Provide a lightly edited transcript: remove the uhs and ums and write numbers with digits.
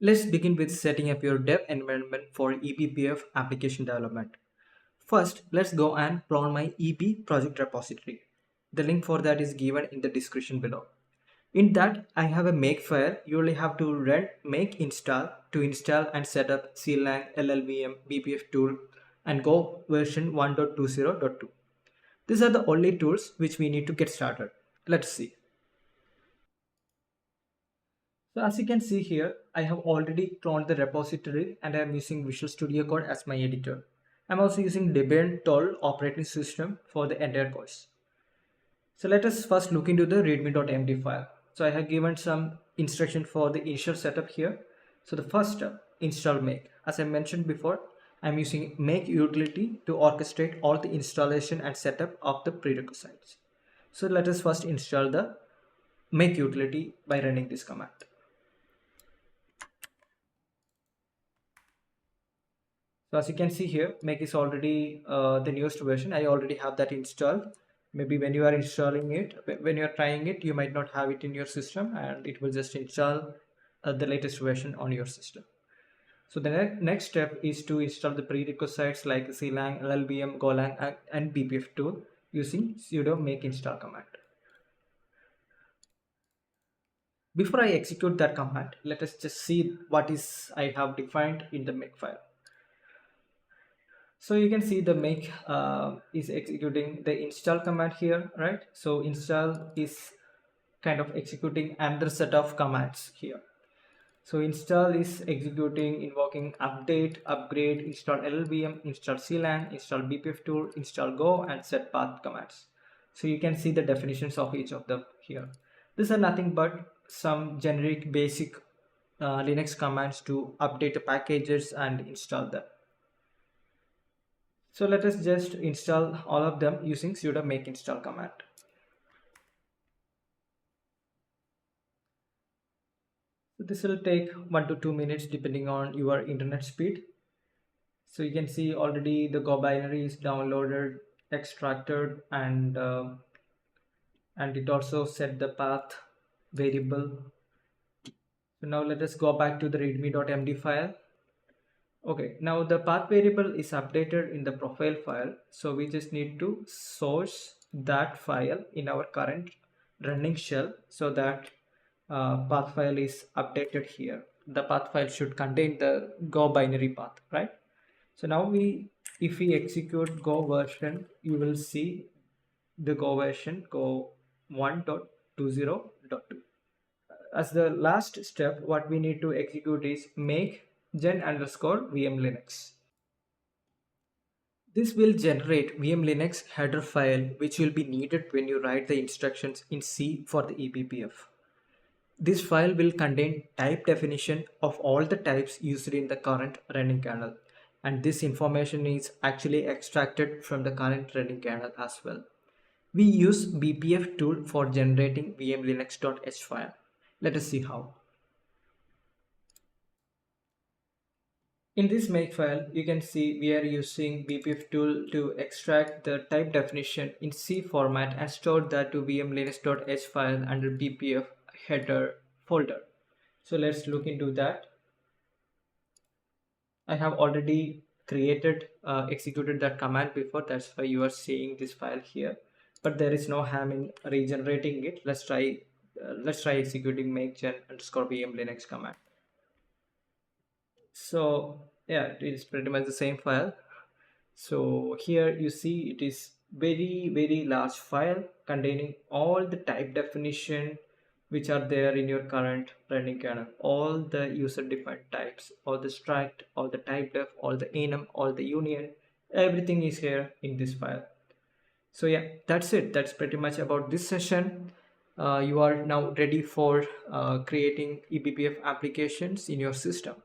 Let's begin with setting up your dev environment for eBPF application development. First, let's go and clone my EB project repository. The link for that is given in the description below. In that, I have a make file. You only have to run make install to install and set up CLang, LLVM, BPF tool, and Go version 1.20.2. These are the only tools which we need to get started. Let's see. So as you can see here, I have already cloned the repository and I am using Visual Studio Code as my editor. I'm also using Debian 12 operating system for the entire course. So let us first look into the readme.md file. So I have given some instruction for the initial setup here. So the first step, install make. As I mentioned before, I'm using make utility to orchestrate all the installation and setup of the prerequisites. So let us first install the make utility by running this command. So as you can see here, make is already the newest version. I already have that installed. Maybe when you are installing it, when you are trying it, you might not have it in your system and it will just install the latest version on your system. So the next step is to install the prerequisites like CLang, LLVM, Golang and BPF tool using sudo make install command. Before I execute that command, let us just see what is I have defined in the make file. So you can see the make is executing the install command here, right? So install is kind of executing another set of commands here. So install is executing, invoking update, upgrade, install LLVM, install CLang, install BPF tool, install go and set path commands. So you can see the definitions of each of them here. These are nothing but some generic basic Linux commands to update the packages and install them. So let us just install all of them using sudo make install command. So this will take 1 to 2 minutes depending on your internet speed. So you can see already the Go binary is downloaded, extracted, and it also set the path variable. So now let us go back to the readme.md file. Okay, now the path variable is updated in the profile file. So we just need to source that file in our current running shell so that path file is updated here. The path file should contain the Go binary path, right? So now if we execute Go version, you will see the Go version Go 1.20.2. As the last step, what we need to execute is make gen underscore VM Linux. This will generate VM Linux header file which will be needed when you write the instructions in C for the eBPF. This file will contain type definition of all the types used in the current running kernel, and this information is actually extracted from the current running kernel as well. We use BPF tool for generating vmlinux.h file. Let us see how. In this make file, you can see we are using BPF tool to extract the type definition in C format and store that to vmlinux.h file under BPF header folder. So let's look into that. I have already executed that command before. That's why you are seeing this file here. But there is no harm in regenerating it. Let's try executing make gen underscore VM Linux command. So yeah, it is pretty much the same file. So here you see it is very large file containing all the type definition which are there in your current running kernel, all the user defined types, all the struct, all the type def, all the enum, all the union, everything is here in this file. So yeah, that's it. That's pretty much about this session. You are now ready for creating eBPF applications in your system.